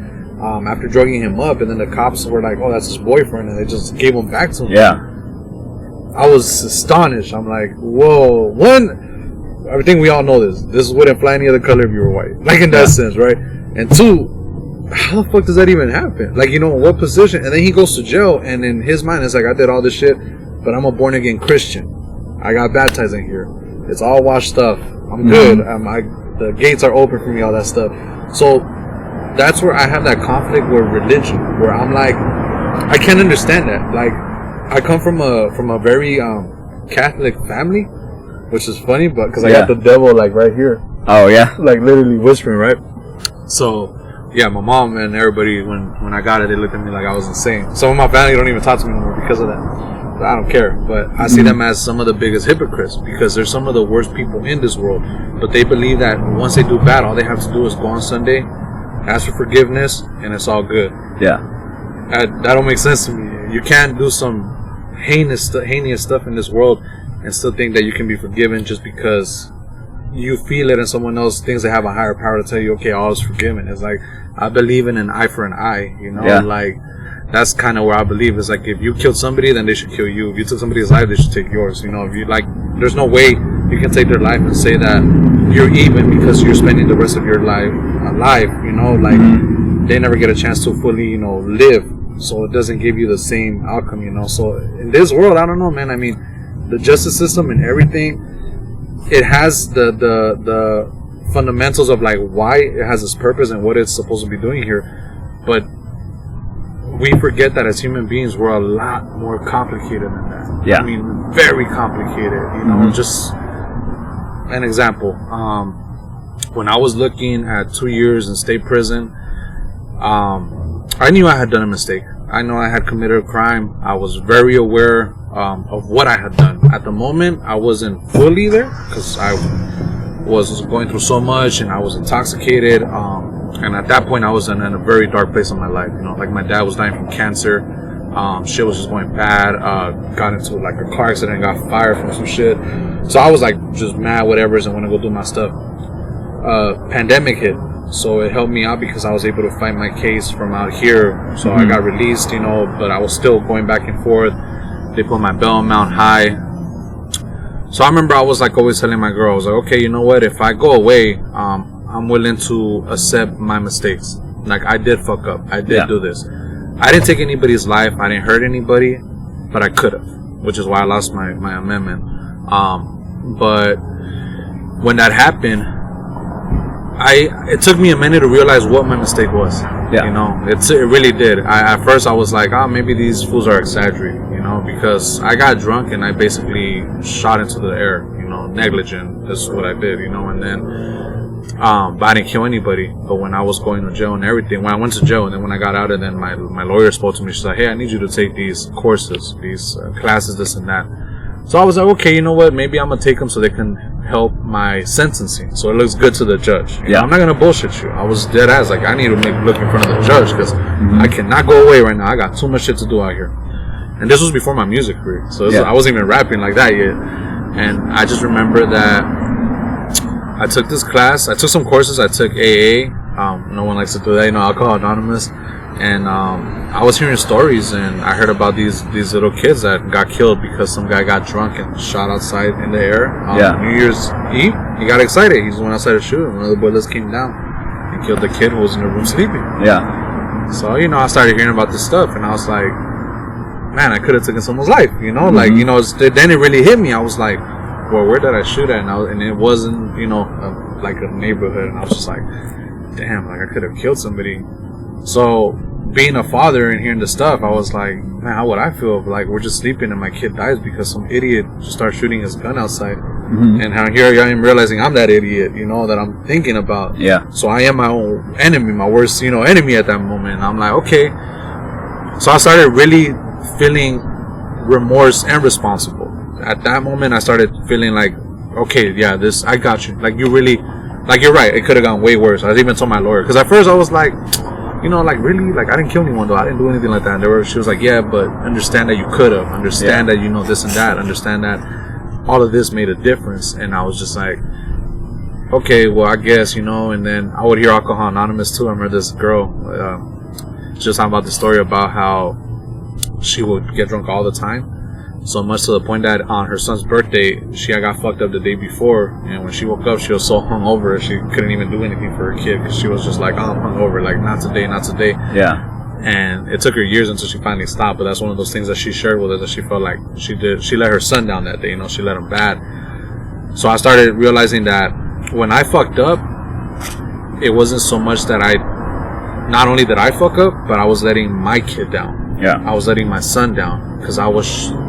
After drugging him up, and then the cops were like, oh, that's his boyfriend, and they just gave him back to him. Yeah. I was astonished. I'm like, whoa. One, I think we all know this. This wouldn't fly any other color if you were white. Like, in that sense, right? And two, how the fuck does that even happen? Like, you know, what position? And then he goes to jail, and in his mind, it's like, I did all this shit, but I'm a born-again Christian. I got baptized in here. It's all washed up. I'm good. The gates are open for me, all that stuff. So, that's where I have that conflict with religion, where I'm like, I can't understand that. Like, I come from a very Catholic family, which is funny, but because I got the devil like right here. Oh yeah, like literally whispering, right? So yeah, my mom and everybody when I got it, they looked at me like I was insane. Some of my family don't even talk to me anymore because of that. But I don't care. But I see them as some of the biggest hypocrites, because they're some of the worst people in this world. But they believe that once they do bad, all they have to do is go on Sunday, ask for forgiveness, and it's all good. Yeah. That don't make sense to me. You can't do some heinous stuff in this world and still think that you can be forgiven just because you feel it and someone else thinks they have a higher power to tell you, okay, all is forgiven. It's like, I believe in an eye for an eye, you know? Like, that's kind of where I believe. It's like, if you killed somebody, then they should kill you. If you took somebody's life, they should take yours. You know, if you, like, there's no way you can take their life and say that you're even because you're spending the rest of your life alive, you know? Like, they never get a chance to fully, you know, live. So it doesn't give you the same outcome, you know. So in this world, I don't know, man. I mean, the justice system and everything, it has the fundamentals of like why it has its purpose and what it's supposed to be doing here. But we forget that as human beings, we're a lot more complicated than that. Yeah. I mean, very complicated. You know, just an example. When I was looking at 2 years in state prison, I knew I had done a mistake. I know I had committed a crime. I was very aware of what I had done. At the moment, I wasn't fully there because I was going through so much and I was intoxicated. And at that point, I was in a very dark place in my life. You know, like my dad was dying from cancer. Shit was just going bad. Got into like a car accident, got fired from some shit. So I was like just mad, whatever, and want to go do my stuff. Pandemic hit. So it helped me out because I was able to fight my case from out here. So I got released, you know, but I was still going back and forth. They put my bail amount high. So I remember I was like always telling my girl, I was like, okay, you know what? If I go away, I'm willing to accept my mistakes. Like I did fuck up. I did do this. I didn't take anybody's life. I didn't hurt anybody, but I could have, which is why I lost my amendment. But when that happened, it took me a minute to realize what my mistake was. Yeah. You know, it really did. At first I was like, maybe these fools are exaggerating, you know, because I got drunk and I basically shot into the air, you know, negligent. That's what I did, you know, and then, but I didn't kill anybody. But when I was going to jail and everything, when I went to jail and then when I got out, and then my lawyer spoke to me, she's like, hey, I need you to take these courses, these classes, this and that. So I was like, okay, you know what? Maybe I'm going to take them so they can help my sentencing. So it looks good to the judge. You know, I'm not going to bullshit you. I was dead ass. Like, I need to look in front of the judge because I cannot go away right now. I got too much shit to do out here. And this was before my music career. So I wasn't even rapping like that yet. And I just remember that I took this class. I took some courses. I took AA. No one likes to do that. You know, Alcohol Anonymous. And I was hearing stories, and I heard about these little kids that got killed because some guy got drunk and shot outside in the air. New Year's Eve, he got excited. He just went outside to shoot, and one of the bullets came down and killed the kid who was in the room sleeping. Yeah. So, you know, I started hearing about this stuff, and I was like, man, I could have taken someone's life, you know? Like, you know, then it really hit me. I was like, well, where did I shoot at? And it wasn't, you know, like a neighborhood. And I was just like, damn, like I could have killed somebody. So, being a father and hearing the stuff, I was like, man, how would I feel if, like, we're just sleeping and my kid dies because some idiot just starts shooting his gun outside? And how here I am realizing I'm that idiot, you know, that I'm thinking about. Yeah. So I am my own enemy, my worst, you know, enemy at that moment. And I'm like, okay. So I started really feeling remorse and responsible. At that moment, I started feeling like, okay, yeah, I got you. Like, you really, like, you're right. It could have gone way worse. I even told my lawyer. Because at first I was like, you know, like, really? Like, I didn't kill anyone, though. I didn't do anything like that. And she was like, yeah, but understand that you could have. Understand that, you know, this and that. Understand that all of this made a difference. And I was just like, okay, well, I guess, you know. And then I would hear Alcohol Anonymous, too. I remember this girl, she was talking about the story about how she would get drunk all the time. So much to the point that on her son's birthday, she got fucked up the day before, and when she woke up, she was so hungover she couldn't even do anything for her kid because she was just like, oh, I'm hungover, like not today, not today. Yeah. And it took her years until she finally stopped, but that's one of those things that she shared with us that she felt like she let her son down that day, you know, she let him bad. So I started realizing that when I fucked up, it wasn't so much that not only did I fuck up, but I was letting my kid down. Yeah. I was letting my son down because I wasn't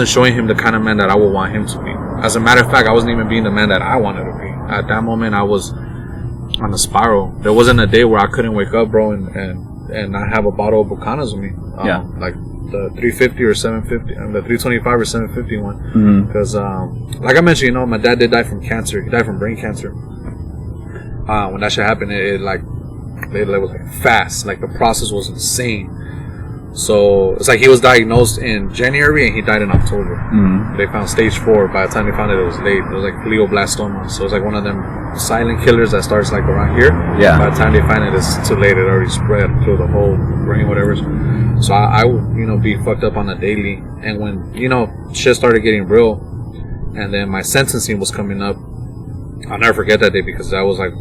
showing him the kind of man that I would want him to be. As a matter of fact, I wasn't even being the man that I wanted to be. At that moment, I was on a spiral. There wasn't a day where I couldn't wake up, bro, and not have a bottle of Bucanas with me. Like the 350 or 750, the 325 or 750 one. Because, like I mentioned, you know, my dad did die from cancer. He died from brain cancer. When that shit happened, it was like fast. Like the process was insane. So it's like he was diagnosed in January and he died in October. They found stage 4. By the time they found it was late. It was like glioblastoma. So it's like one of them silent killers that starts like around here. Yeah. By the time they find it, it's too late. It already spread through the whole brain, whatever. So I would, you know, be fucked up on a daily. And when, you know, shit started getting real, and then my sentencing was coming up, I'll never forget that day because it was like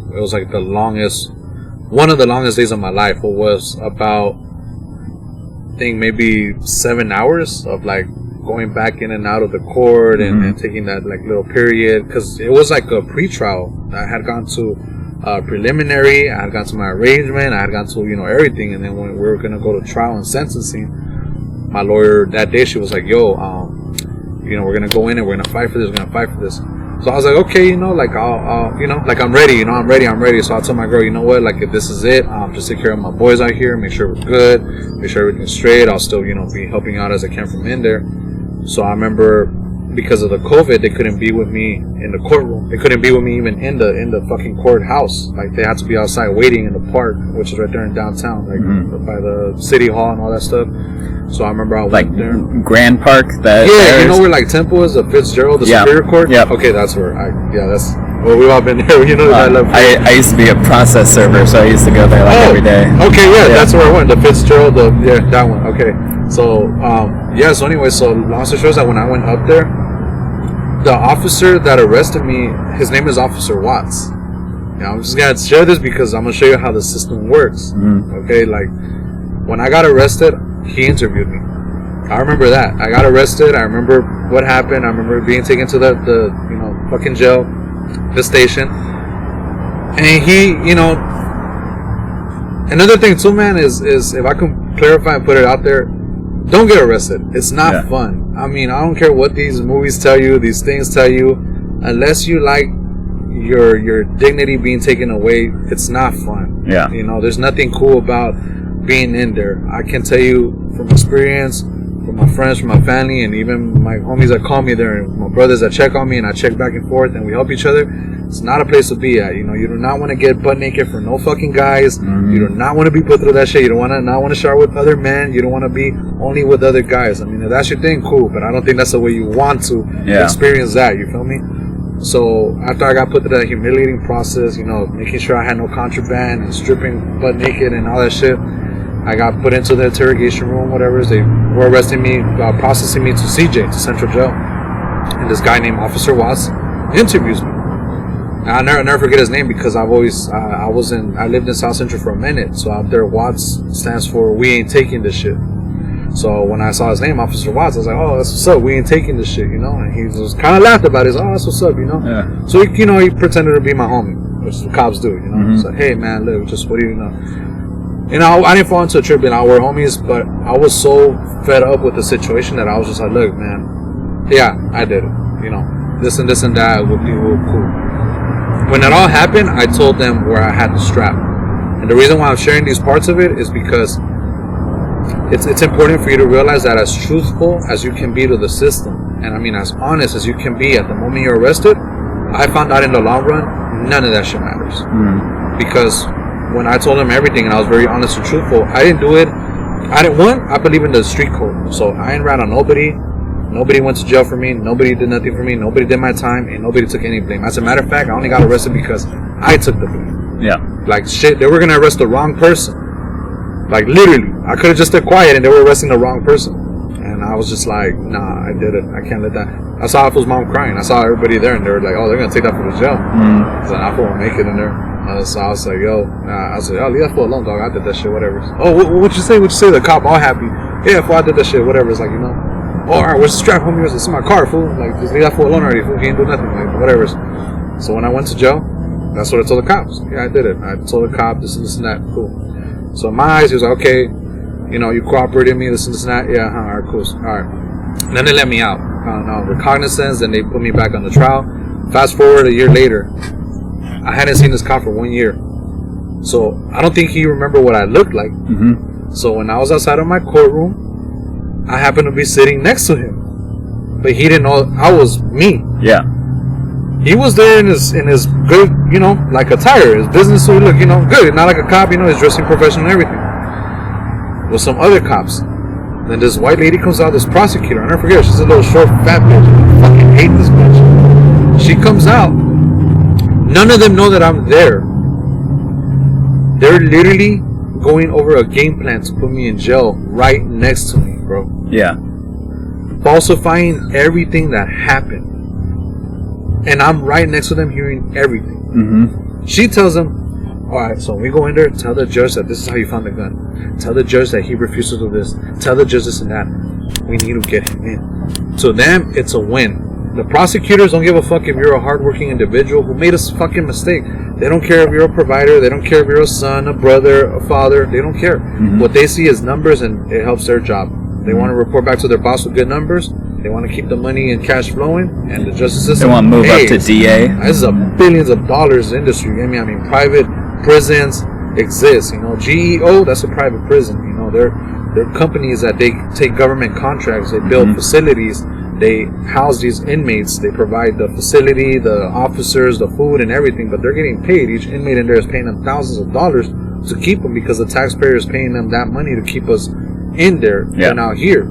one of the longest days of my life. It was about, I think maybe 7 hours of like going back in and out of the court and taking that like little period, because it was like a pre-trial. I had gone to preliminary, I had gone to my arraignment, I had gone to everything, and then when we were gonna go to trial and sentencing, my lawyer that day, she was like, yo, we're gonna go in and we're gonna fight for this. So I was like, okay, like I'll like I'm ready, I'm ready. So I told my girl, you know what, like if this is it, just take care of my boys out here, make sure we're good, make sure everything's straight. I'll still, be helping out as I can from in there. So I remember, because of the COVID, they couldn't be with me in the courtroom. They couldn't be with me even in the fucking courthouse. Like they had to be outside waiting in the park, which is right there in downtown, like by the city hall and all that stuff. So I remember I went there. Grand Park. Where like Temple is, the Fitzgerald, the Superior Court. Yeah. Okay, that's where. That's. Well, we've all been there. I used to be a process server, so I used to go there every day. Okay, that's where I went. The Fitzgerald, that one. Okay, so So anyway, so long story short is that when I went up there, the officer that arrested me, his name is Officer Watts. I'm just gonna share this because I'm gonna show you how the system works. Okay, like when I got arrested, he interviewed me. I remember that. I got arrested. I remember what happened. I remember being taken to the fucking jail, the station. And he, another thing too, man, is if I can clarify and put it out there, don't get arrested. It's not fun. I mean, I don't care what these movies tell you, these things tell you, unless you like your dignity being taken away, it's not fun. Yeah. There's nothing cool about being in there. I can tell you from experience, from my friends, from my family, and even my homies that call me there, and my brothers that check on me, and I check back and forth, and we help each other. It's not a place to be at. You do not want to get butt naked for no fucking guys. You do not want to be put through that shit. You don't want to shower with other men. You don't want to be only with other guys. I mean, if that's your thing, cool, but I don't think that's the way you want to experience that. You feel me? So after I got put through that humiliating process, making sure I had no contraband and stripping butt naked and all that shit, I got put into the interrogation room, whatever. They were arresting me, processing me to CJ, to Central Jail. And this guy named Officer Watts interviews me. And I'll never forget his name because I lived in South Central for a minute. So out there, Watts stands for "We ain't taking this shit." So when I saw his name, Officer Watts, I was like, "Oh, that's what's up. We ain't taking this shit," And he was kind of laughed about it. "Oh, that's what's up," Yeah. So he pretended to be my homie, which the cops do, He's like, "Hey man, look, just what do you know?" I didn't fall into a trip, we're homies, but I was so fed up with the situation that I was just like, "Look, man, yeah, I did it. This and that would be real cool." When it all happened, I told them where I had the strap, and the reason why I'm sharing these parts of it is because it's important for you to realize that as truthful as you can be to the system, and I mean as honest as you can be at the moment you're arrested, I found out in the long run, none of that shit matters. Because when I told them everything and I was very honest and truthful, I didn't do it. I believe in the street code. So I ain't rat on nobody. Nobody went to jail for me. Nobody did nothing for me. Nobody did my time, and nobody took any blame. As a matter of fact, I only got arrested because I took the blame. Yeah. Like shit, they were gonna arrest the wrong person. Like literally, I could have just stayed quiet, and they were arresting the wrong person. And I was just like, nah, I did it. I can't let that. I saw April's mom crying. I saw everybody there, and they were like, oh, they're gonna take that for the jail. So Apple won't make it in there. So I was like, leave that fool alone, dog. I did that shit, whatever. Oh, what'd you say? What'd you say? The cop all happy. Yeah, fool, I did that shit, whatever. It's like, oh, alright, where's the strap, homie? It's in my car, fool. Like, just leave that fool alone already, fool. He ain't do nothing, like, whatever. So when I went to jail, that's what I told the cops. Yeah, I did it. I told the cop this and that. Cool. So in my eyes, he was like, okay, you cooperated with me, this and that. Yeah, alright, cool. Alright. And then they let me out. Recognizance, and they put me back on the trial. Fast forward a year later, I hadn't seen this cop for 1 year. So I don't think he remembered what I looked like. So when I was outside of my courtroom, I happened to be sitting next to him. But he didn't know I was me. Yeah. He was there in his good, like attire, his business suit, look, good. Not like a cop, he's dressing professional and everything. With some other cops. Then this white lady comes out, this prosecutor, I'll never forget her. She's a little short, fat bitch. I fucking hate this bitch. She comes out. None of them know that I'm there. They're literally going over a game plan to put me in jail right next to me, bro. Yeah. Falsifying everything that happened. And I'm right next to them hearing everything. She tells them, alright, so when we go in there, tell the judge that this is how you found the gun. Tell the judge that he refused to do this. Tell the judge this and that. We need to get him in. To them, it's a win. The prosecutors don't give a fuck if you're a hardworking individual who made a fucking mistake. They don't care if you're a provider. They don't care if you're a son, a brother, a father. They don't care. What they see is numbers, and it helps their job. They want to report back to their boss with good numbers. They want to keep the money and cash flowing, and the justice system. They want to move up to DA. This is a billions of dollars industry. I mean, private prisons exist. You know, GEO, that's a private prison. You know, they're companies that they take government contracts. They build facilities. They house these inmates. They provide the facility, the officers, the food, and everything. But they're getting paid. Each inmate in there is paying them thousands of dollars to keep them, because the taxpayer is paying them that money to keep us in there and out here.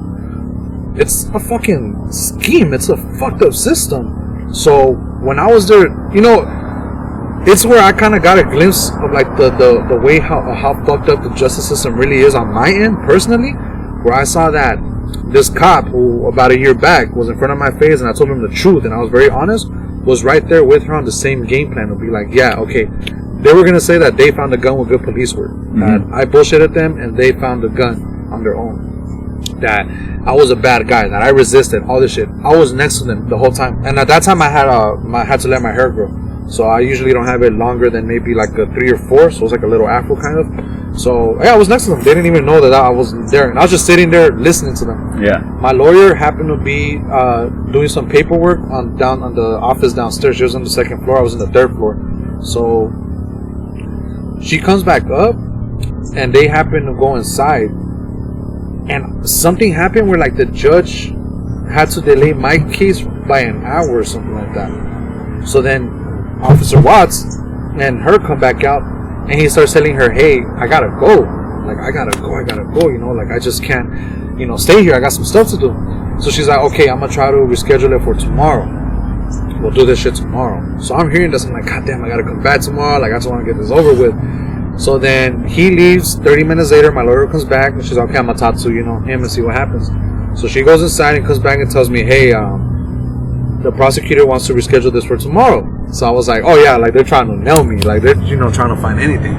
It's a fucking scheme. It's a fucked up system. So when I was there, you know, it's where I kind of got a glimpse of like the way how fucked up the justice system really is on my end personally, where I saw that this cop who about a year back was in front of my face, and I told him the truth, and I was very honest, was right there with her on the same game plan to be like, yeah, okay, they were gonna say that they found a gun with good police work, that I bullshitted them and they found the gun on their own, that I was a bad guy, that I resisted, all this shit. I was next to them the whole time, and at that time I had to let my hair grow. So I usually don't have it longer than maybe like a 3 or 4. So it's like a little afro kind of. So yeah, I was next to them. They didn't even know that I was there. And I was just sitting there listening to them. Yeah. My lawyer happened to be doing some paperwork down on the office downstairs. She was on the 2nd floor. I was on the 3rd floor. So she comes back up, and they happen to go inside. And something happened where like the judge had to delay my case by an hour or something like that. So then Officer Watts and her come back out, and he starts telling her, hey, I gotta go, you know, like I just can't, you know, stay here, I got some stuff to do. So she's like, okay, I'm gonna try to reschedule it for tomorrow. We'll do this shit tomorrow. So I'm hearing this, I'm like, god damn, I gotta come back tomorrow, like I just want to get this over with. So then he leaves. 30 minutes later, my lawyer comes back, and she's like, okay, I'm gonna talk to, you know, him and see what happens. So she goes inside and comes back and tells me, hey, the prosecutor wants to reschedule this for tomorrow. So I was like, oh yeah, like they're trying to nail me, like they're, you know, trying to find anything.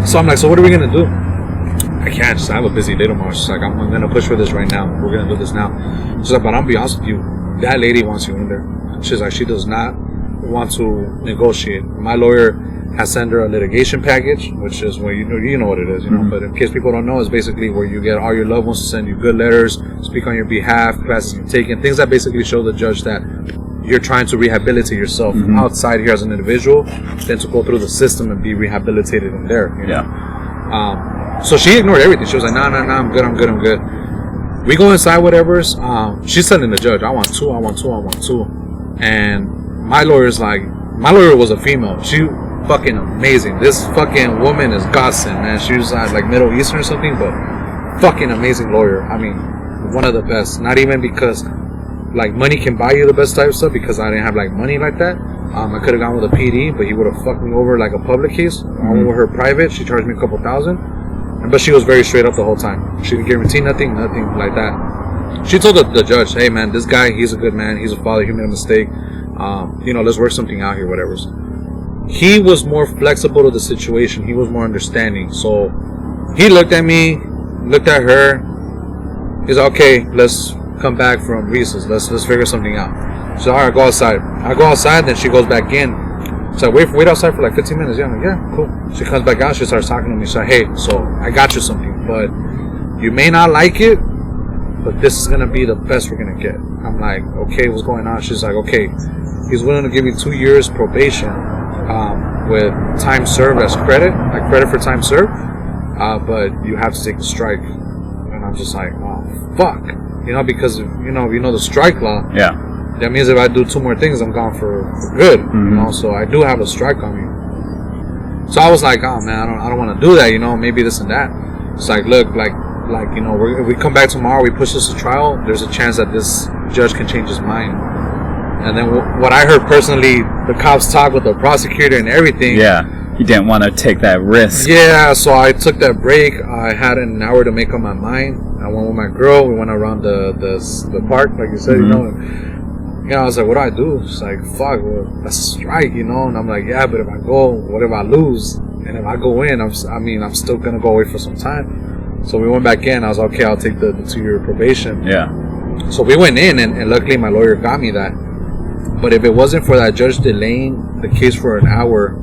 So I'm like, so what are we gonna do? I can't, just I have a busy day tomorrow. She's like, I'm gonna push for this right now. We're gonna do this now. She's like, but I'll be honest with you, that lady wants you in there. She's like, she does not want to negotiate. My lawyer has sent her a litigation package, which is where you know what it is, you know. But in case people don't know, it's basically where you get all your loved ones to send you good letters, speak on your behalf, classes you've taken, things that basically show the judge that you're trying to rehabilitate yourself outside here as an individual, then to go through the system and be rehabilitated in there. You know? So she ignored everything. She was like, no, I'm good. We go inside, whatever's. She's telling the judge, I want two. And my lawyer was a female. She fucking amazing. This fucking woman is godsend, man. She was like Middle Eastern or something, but fucking amazing lawyer. I mean, one of the best. Not even because like money can buy you the best type of stuff, because I didn't have like money like that. I could have gone with a PD, but he would have fucked me over like a public case. I went with her private. She charged me a couple $1,000, but she was very straight up the whole time. She didn't guarantee nothing like that. She told the judge, hey man, this guy, he's a good man, he's a father, he made a mistake, you know, let's work something out here, whatever. He was more flexible to the situation. He was more understanding. So he looked at me, looked at her. He's like, okay, let's come back from recess. Let's figure something out. So all right, go outside. I go outside, then she goes back in. So I wait outside for like 15 minutes. Yeah, I'm like, yeah, cool. She comes back out. She starts talking to me. She's like, hey, so I got you something, but you may not like it, but this is gonna be the best we're gonna get. I'm like, okay, what's going on? She's like, okay, he's willing to give you 2 years probation, with time served as credit, like credit for time served, but you have to take the strike. And I'm just like, oh fuck, you know, because you know the strike law. Yeah. That means if I do 2 more things, I'm gone for good. You know, so I do have a strike on me. So I was like, oh man, I don't want to do that. You know, maybe this and that. It's like, look, like you know, if we come back tomorrow, we push this to trial, there's a chance that this judge can change his mind. And then what I heard personally, the cops talk with the prosecutor and everything. Yeah, you didn't want to take that risk. Yeah, so I took that break. I had an hour to make up my mind. I went with my girl. We went around the park, like you said, you know. And, I was like, what do I do? She's like, fuck, well, that's a strike, you know. And I'm like, yeah, but if I go, what if I lose? And if I go in, I'm still going to go away for some time. So we went back in. I was like, okay, I'll take the 2-year probation. Yeah. So we went in, and luckily my lawyer got me that. But if it wasn't for that judge delaying the case for an hour,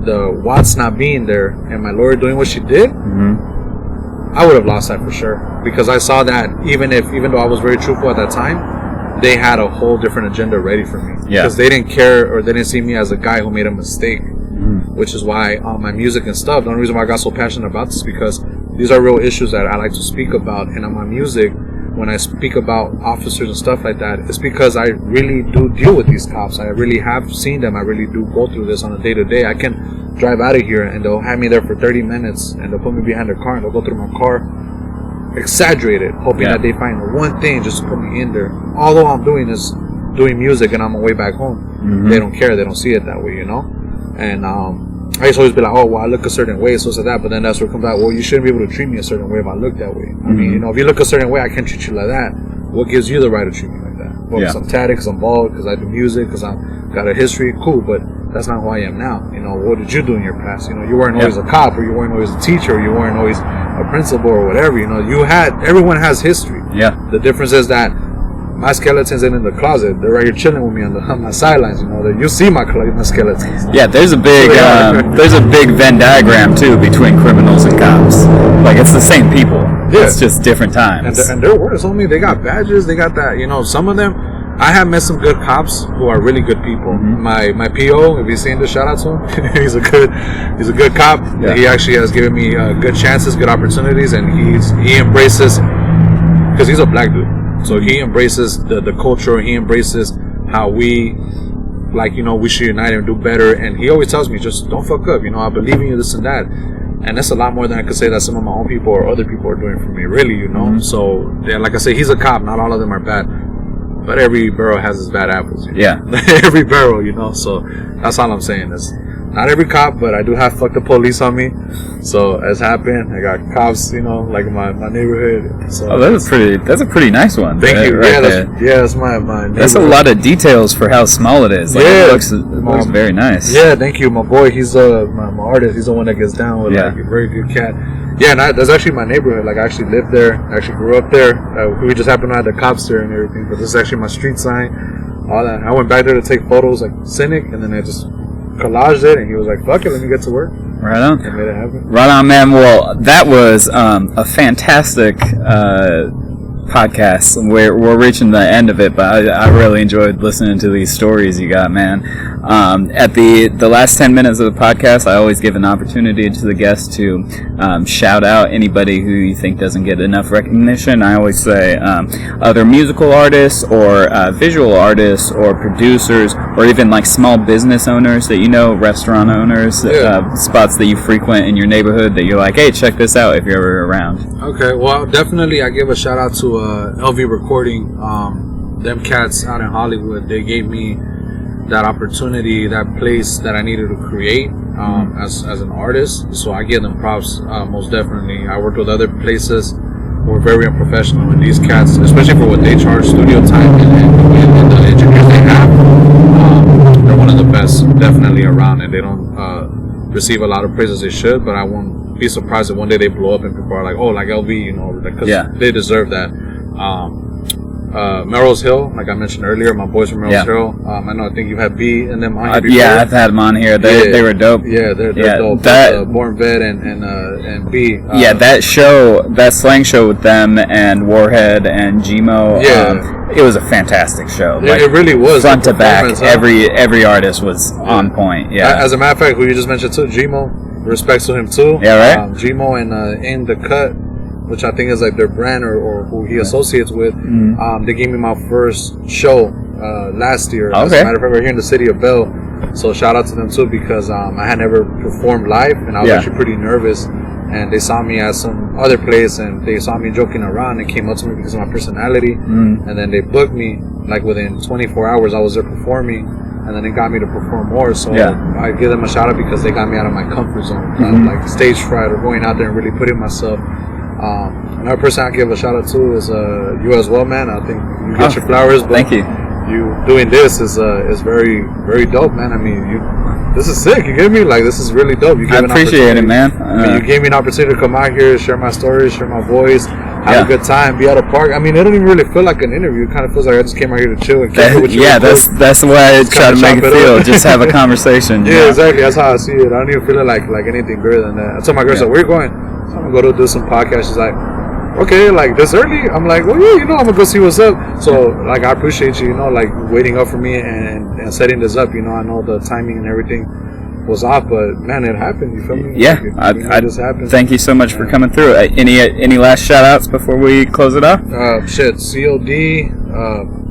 the Watts not being there, and my lawyer doing what she did, I would have lost that for sure. Because I saw that even though I was very truthful at that time, they had a whole different agenda ready for me. Yeah. Because they didn't care, or they didn't see me as a guy who made a mistake. Which is why on my music and stuff, the only reason why I got so passionate about this is because these are real issues that I like to speak about. And on my music, when I speak about officers and stuff like that, it's because I really do deal with these cops. I really have seen them. I really do go through this on a day-to-day. I can drive out of here and they'll have me there for 30 minutes and they'll put me behind their car and they'll go through my car, exaggerate it, hoping that they find one thing just to put me in there. All I'm doing is doing music and I'm on my way back home. They don't care. They don't see it that way, you know? And I used to always be like, oh, well, I look a certain way, so that. But then that's where it comes out, well, you shouldn't be able to treat me a certain way if I look that way. I mean, you know, if you look a certain way, I can't treat you like that. What gives you the right to treat me like that? Well, because I'm tatted, because I'm bald, because I do music, because I've got a history, cool, but that's not who I am now. You know, what did you do in your past? You know, you weren't always a cop, or you weren't always a teacher, or you weren't always a principal, or whatever. You know, everyone has history. Yeah. The difference is that my skeletons ain't in the closet. They're right here chilling with me on my sidelines. You know, you see my skeletons. Yeah, there's a big Venn diagram too between criminals and cops. Like it's the same people. Yeah. It's just different times. And they're worse, homie. They got badges. They got that. You know, some of them. I have met some good cops who are really good people. My PO, if you've seen this, shout out to him. he's a good cop. Yeah. He actually has given me good chances, good opportunities, and he embraces, because he's a black dude. So he embraces the culture. He embraces how we, like, you know, we should unite and do better. And he always tells me, just don't fuck up. You know, I believe in you, this and that. And that's a lot more than I could say that some of my own people or other people are doing for me, really, you know. So, yeah, like I say, he's a cop. Not all of them are bad. But every borough has its bad apples. You know? Yeah. Every borough, you know. So that's all I'm saying is, not every cop, but I do have fuck the police on me. So as happened, I got cops, you know, like in my neighborhood. So that's a pretty nice one. Thank you. Right, that's my neighborhood. That's a lot of details for how small it is. Like, it looks very nice. Yeah, thank you. My boy, he's my artist. He's the one that gets down with like a very good cat. Yeah, and that's actually my neighborhood. Like I actually lived there. I actually grew up there. We just happened to have the cops there and everything. But this is actually my street sign. All that. I went back there to take photos, like Cynic, and then I just collaged it, and he was like, fuck it, let me get to work. Right on. And made it happen. Right on, man. Well, that was a fantastic podcast. We're reaching the end of it, but I really enjoyed listening to these stories you got, man. At the last 10 minutes of the podcast, I always give an opportunity to the guests to shout out anybody who you think doesn't get enough recognition. I always say other musical artists or visual artists or producers or even like small business owners that you know, restaurant owners, spots that you frequent in your neighborhood that you're like, hey, check this out if you're ever around. Okay, well, definitely I give a shout out to LV Recording. Them cats out in Hollywood, they gave me that opportunity, that place that I needed to create as an artist. So I give them props, most definitely. I worked with other places who were very unprofessional, and these cats, especially for what they charge, studio time and the engineers they have, they're one of the best definitely around, and they don't receive a lot of praise as they should, but I won't be surprised if one day they blow up and people are like, oh, like LV, you know, because they deserve that. Melrose Hill, like I mentioned earlier, my boys from Melrose Hill. I think you had B and them on here before. Yeah, I've had them on here. They were dope. Yeah, they're dope. Born Vet and B. That slang show with them and Warhead and Gmo. It was a fantastic show. Like, it really was. Front to back, every artist was on point. Yeah. As a matter of fact, who you just mentioned too, Gmo. Respects to him too. Yeah, right. Gmo and In the Cut, which I think is like their brand or who he associates with. They gave me my first show last year. As a matter of fact, we're here in the city of Bell. So shout out to them too, because I had never performed live and I was actually pretty nervous. And they saw me at some other place and they saw me joking around and came up to me because of my personality. And then they booked me. Like within 24 hours, I was there performing. And then it got me to perform more. So I give them a shout out because they got me out of my comfort zone. Like stage fright or going out there and really putting myself. Another person I give a shout out to is you as well, man. I think you get your flowers, but thank you. You doing this is very, very dope, man. I mean, this is sick. You get me? Like, this is really dope. You I appreciate it, man. I mean, you gave me an opportunity to come out here, share my stories, share my voice, have a good time, be at a park. I mean, it don't even really feel like an interview. It kind of feels like I just came out here to chill and kick it with you. Yeah, that's the way I try to make it feel. Just have a conversation. Yeah, exactly. That's how I see it. I don't even feel it like anything bigger than that. I told my girl, where are you going? So I'm going to go do some podcasts. She's like, okay, like this early? I'm like, well, yeah, I'm going to go see what's up. So, like, I appreciate you, like, waiting up for me and setting this up. I know the timing and everything was off, but man, it happened. You feel me? Yeah, it just happened. Thank you so much for coming through. Any last shout outs before we close it off? COD,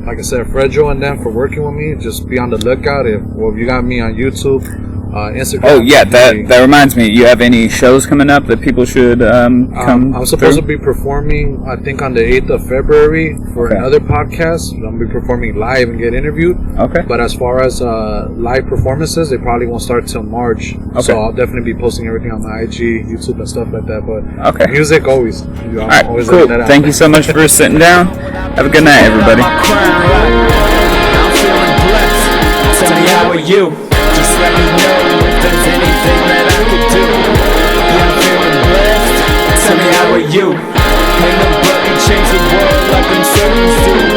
like I said, Fredjo and them for working with me. Just be on the lookout. If you got me on YouTube, Instagram. Oh yeah, that reminds me. You have any shows coming up that people should come? I'm supposed to be performing, I think, on the 8th of February for another podcast. I'm gonna be performing live and get interviewed. Okay. But as far as live performances, they probably won't start till March. Okay. So I'll definitely be posting everything on my IG, YouTube, and stuff like that. But music always. All right, always cool. Thank you so much for sitting down. Have a good night, everybody. Tell me, how are you? Just let me know if there's anything that I could do. Yeah, I'm feeling blessed. Tell me, how are you? Ain't no bucket change the world like them servants do.